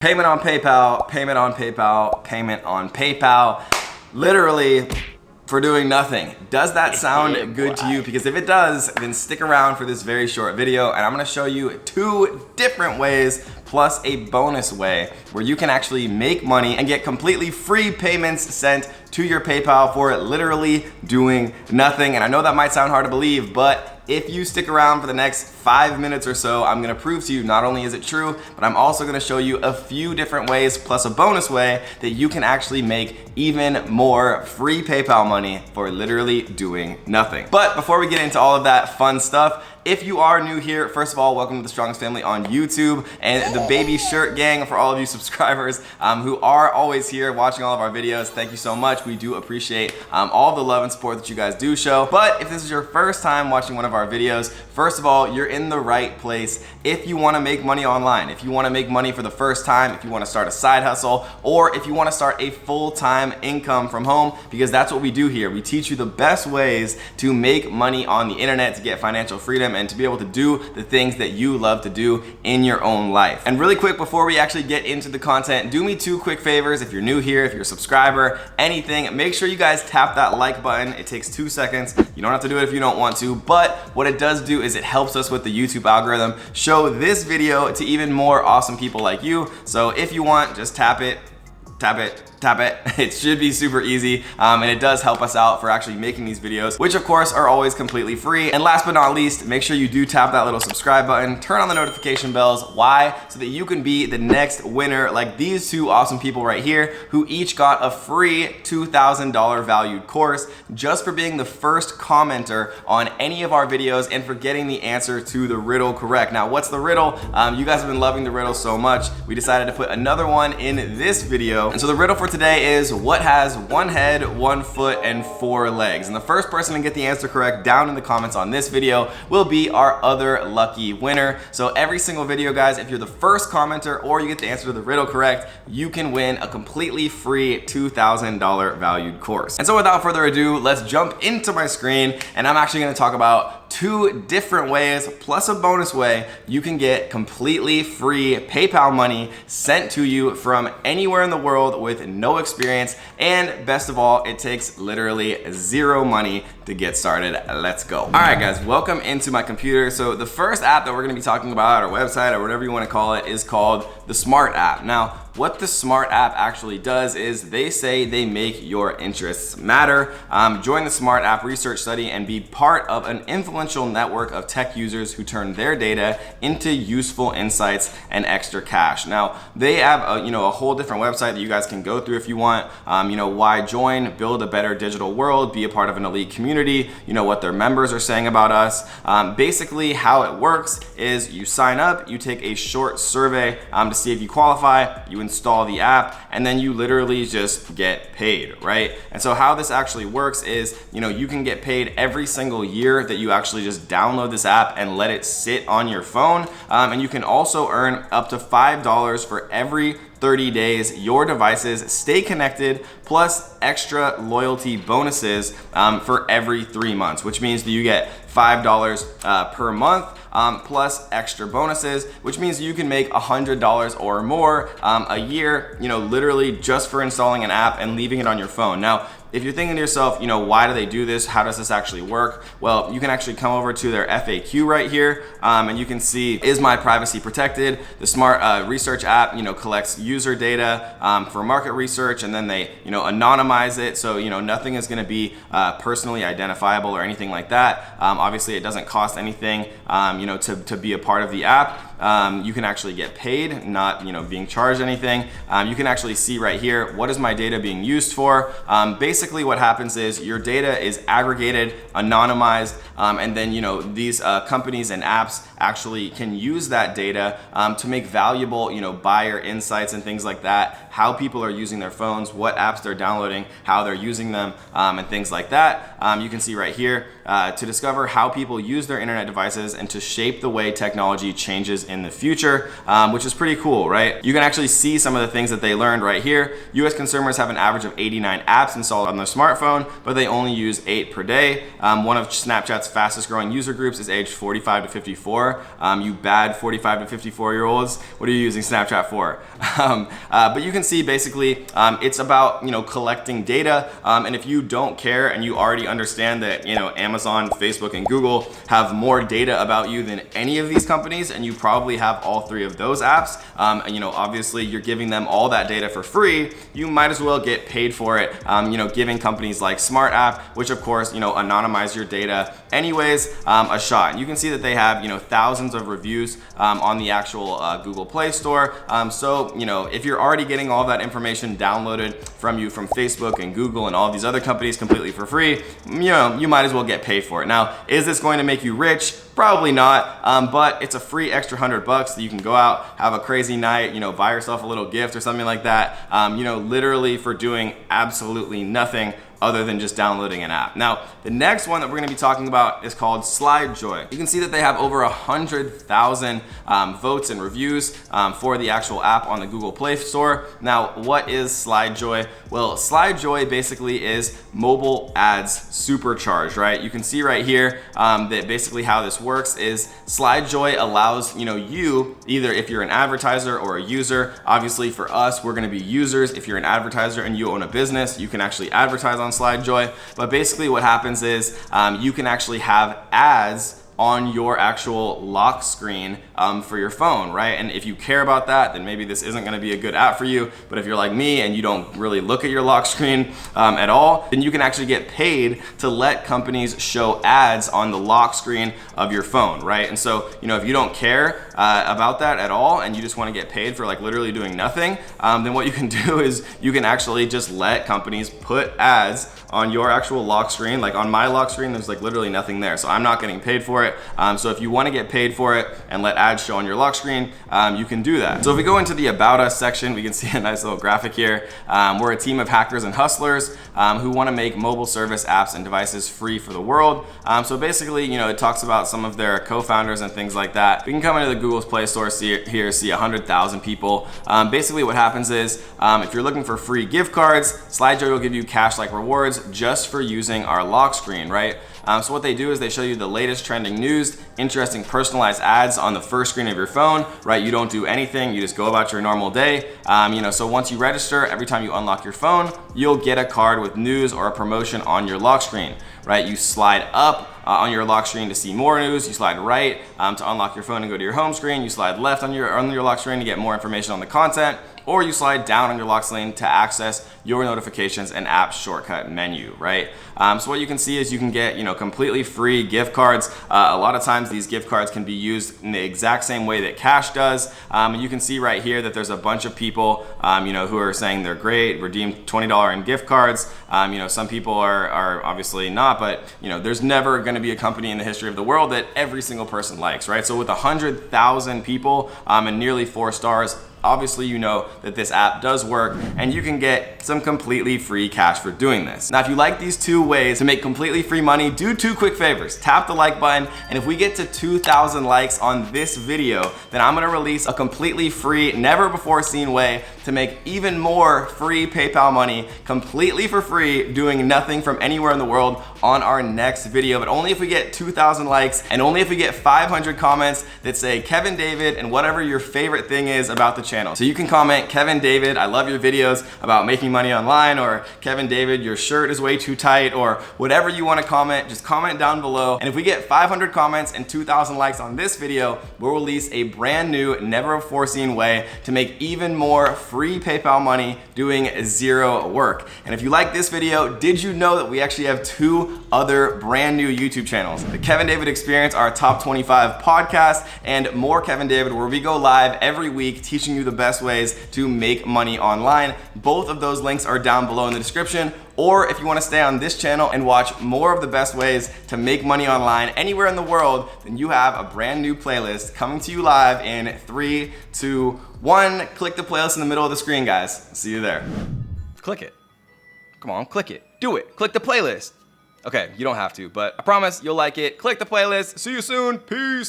Payment on PayPal, payment on PayPal, payment on PayPal, literally for doing nothing. Does that sound good to you? Because if it does, then stick around for this very short video and I'm gonna show you 2 different ways plus a bonus way where you can actually make money and get completely free payments sent to your PayPal for literally doing nothing. And I know that might sound hard to believe, but if you stick around for the next 5 minutes or so, I'm gonna prove to you not only is it true, but I'm also gonna show you a few different ways plus a bonus way that you can actually make even more free PayPal money for literally doing nothing. But before we get into all of that fun stuff, if you are new here, first of all, welcome to the Strongest Family on YouTube and the Baby Shirt Gang for all of you subscribers who are always here watching all of our videos. Thank you so much. We do appreciate all of the love and support that you guys do show. But if this is your first time watching one of our videos, first of all, you're in the right place. If you want to make money online, if you want to make money for the first time, if you want to start a side hustle, or if you want to start a full-time income from home, because that's what we do here. We teach you the best ways to make money on the internet, to get financial freedom, and to be able to do the things that you love to do in your own life. And really quick, before we actually get into the content, do me 2 quick favors. If you're new here, if you're a subscriber, anything, make sure you guys tap that like button. It takes 2 seconds. You don't have to do it if you don't want to, but what it does do is it helps us with the YouTube algorithm, show this video to even more awesome people like you. So if you want, just tap it, tap it, tap it. It should be super easy and it does help us out for actually making these videos, which of course are always completely free. And last but not least, make sure you do tap that little subscribe button, turn on the notification bells. Why? So that you can be the next winner like these 2 awesome people right here who each got a free $2,000 valued course just for being the first commenter on any of our videos and for getting the answer to the riddle correct. Now, what's the riddle? You guys have been loving the riddle so much, we decided to put another one in this video. And so the riddle for today is what has 1 head, 1 foot, and 4 legs? And the first person to get the answer correct down in the comments on this video will be our other lucky winner. So every single video, guys, if you're the first commenter or you get the answer to the riddle correct, you can win a completely free $2,000 valued course. And so without further ado, let's jump into my screen and I'm actually going to talk about 2 different ways plus a bonus way you can get completely free PayPal money sent to you from anywhere in the world with no experience, and best of all, it takes literally 0 money to get started. Let's go. All right, guys, welcome into my computer. So the first app that we're going to be talking about, or website, or whatever you want to call it, is called the Smart app. Now, what the Smart app actually does is they say they make your interests matter. Join the Smart app research study and be part of an influential network of tech users who turn their data into useful insights and extra cash. Now, they have a whole different website that you guys can go through if you want. Why join, build a better digital world, be a part of an elite community, what their members are saying about us. Basically, how it works is you sign up, you take a short survey to see if you qualify, you install the app, and then you literally just get paid, right? And so how this actually works is, you can get paid every single year that you actually just download this app and let it sit on your phone. And you can also earn up to $5 for every 30 days your devices stay connected, plus extra loyalty bonuses for every 3 months, which means that you get $5 per month plus extra bonuses, which means you can make $100 or more a year, literally just for installing an app and leaving it on your phone. Now, if you're thinking to yourself, why do they do this? How does this actually work? Well, you can actually come over to their FAQ right here and you can see, is my privacy protected? The Smart research app, collects user data for market research, and then they, anonymize it. So, nothing is going to be personally identifiable or anything like that. Obviously, it doesn't cost anything, to be a part of the app. You can actually get paid, not being charged anything. You can actually see right here, what is my data being used for? Basically what happens is your data is aggregated, anonymized, and then these companies and apps actually can use that data to make valuable buyer insights and things like that, how people are using their phones, what apps they're downloading, how they're using them, and things like that. You can see right here, to discover how people use their internet devices and to shape the way technology changes in the future, which is pretty cool, right? You can actually see some of the things that they learned right here. US consumers have an average of 89 apps installed on their smartphone, but they only use 8 per day. One of Snapchat's fastest growing user groups is aged 45 to 54. You bad 45 to 54 year olds, what are you using Snapchat for? But you can see basically it's about, you know, collecting data, and if you don't care and you already understand that, you know, Amazon, Facebook, and Google have more data about you than any of these companies, and you probably have all 3 of those apps, and you know, obviously you're giving them all that data for free, you might as well get paid for it, you know, giving companies like Smart App, which of course, you know, anonymize your data anyways, a shot. You can see that they have, you know, thousands of reviews on the actual Google Play Store. So, you know, if you're already getting all that information downloaded from you from Facebook and Google and all these other companies completely for free, you know, you might as well get paid for it. Now, is this going to make you rich? Probably not, but it's a free extra $100 that you can go out, have a crazy night, you know, buy yourself a little gift or something like that, you know, literally for doing absolutely nothing other than just downloading an app. Now, the next one that we're gonna be talking about is called Slidejoy. You can see that they have over 100,000 votes and reviews for the actual app on the Google Play Store. Now, what is Slidejoy? Well, Slidejoy basically is mobile ads supercharged, right? You can see right here that basically how this works is Slidejoy allows, you know, you, either if you're an advertiser or a user, obviously for us, we're gonna be users. If you're an advertiser and you own a business, you can actually advertise on Slidejoy, but basically what happens is you can actually have ads on your actual lock screen for your phone, right? And if you care about that, then maybe this isn't gonna be a good app for you. But if you're like me and you don't really look at your lock screen at all, then you can actually get paid to let companies show ads on the lock screen of your phone, right? And so, you know, if you don't care about that at all and you just wanna get paid for like literally doing nothing, then what you can do is you can actually just let companies put ads on your actual lock screen. Like on my lock screen, there's like literally nothing there. So I'm not getting paid for it. So if you want to get paid for it and let ads show on your lock screen, you can do that. So if we go into the About Us section, we can see a nice little graphic here. We're a team of hackers and hustlers who want to make mobile service apps and devices free for the world. So basically, you know, it talks about some of their co-founders and things like that. We can come into the Google's Play Store, see 100,000 people. Basically what happens is if you're looking for free gift cards, Slidejoy will give you cash-like rewards just for using our lock screen, right? So what they do is they show you the latest trending news, interesting personalized ads on the first screen of your phone, right? You don't do anything, you just go about your normal day. You know, so once you register, every time you unlock your phone, you'll get a card with news or a promotion on your lock screen, right? You slide up on your lock screen to see more news, you slide right to unlock your phone and go to your home screen, you slide left on your lock screen to get more information on the content, or you slide down on your lock screen to access your notifications and app shortcut menu, right? So what you can see is you can get, you know, completely free gift cards. A lot of times these gift cards can be used in the exact same way that cash does. And you can see right here that there's a bunch of people, you know, who are saying they're great, redeemed $20 in gift cards. You know, some people are obviously not, but you know, there's never gonna be a company in the history of the world that every single person likes, right? So with 100,000 people and nearly 4 stars, obviously you know that this app does work and you can get some completely free cash for doing this. Now, if you like these 2 ways to make completely free money, do 2 quick favors. Tap the like button, and if we get to 2,000 likes on this video, then I'm gonna release a completely free, never before seen way to make even more free PayPal money completely for free, doing nothing from anywhere in the world on our next video, but only if we get 2,000 likes and only if we get 500 comments that say Kevin David and whatever your favorite thing is about the channel. So you can comment, Kevin David, I love your videos about making money online, or Kevin David, your shirt is way too tight, or whatever you want to comment, just comment down below. And if we get 500 comments and 2,000 likes on this video, we'll release a brand new, never before seen way to make even more free PayPal money doing 0 work. And if you like this video, did you know that we actually have 2 other brand new YouTube channels? The Kevin David Experience, our top 25 podcast, and More Kevin David, where we go live every week teaching you the best ways to make money online. Both of those links are down below in the description. Or if you want to stay on this channel and watch more of the best ways to make money online anywhere in the world, then you have a brand new playlist coming to you live in 3, 2, 1. Click the playlist in the middle of the screen, guys. See you there. Click it. Come on, click it. Do it. Click the playlist. Okay, you don't have to, but I promise you'll like it. Click the playlist. See you soon. Peace.